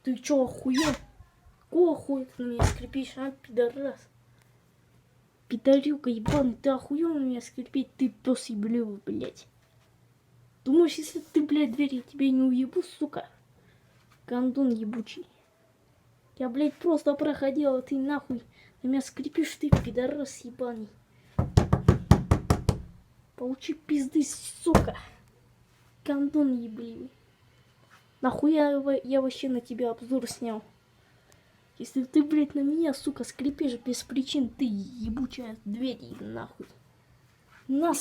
Ты чё, охуел? Какого хуя ты на меня скрипишь, а, пидорас? Пидорюка ебаный, ты охуел на меня скрипеть? Ты пёс еблёвый, блядь. Думаешь, если ты, блядь, дверь, я тебя не уебу, сука? Гондон ебучий. Я, блядь, просто проходила, а ты нахуй на меня скрипишь, ты пидорас ебаный. Получи пизды, сука. Гондон ебливый. Нахуя я вообще на тебя обзор снял? Если ты, блядь, на меня, сука, скрипишь без причин, ты ебучая дверь, нахуй. На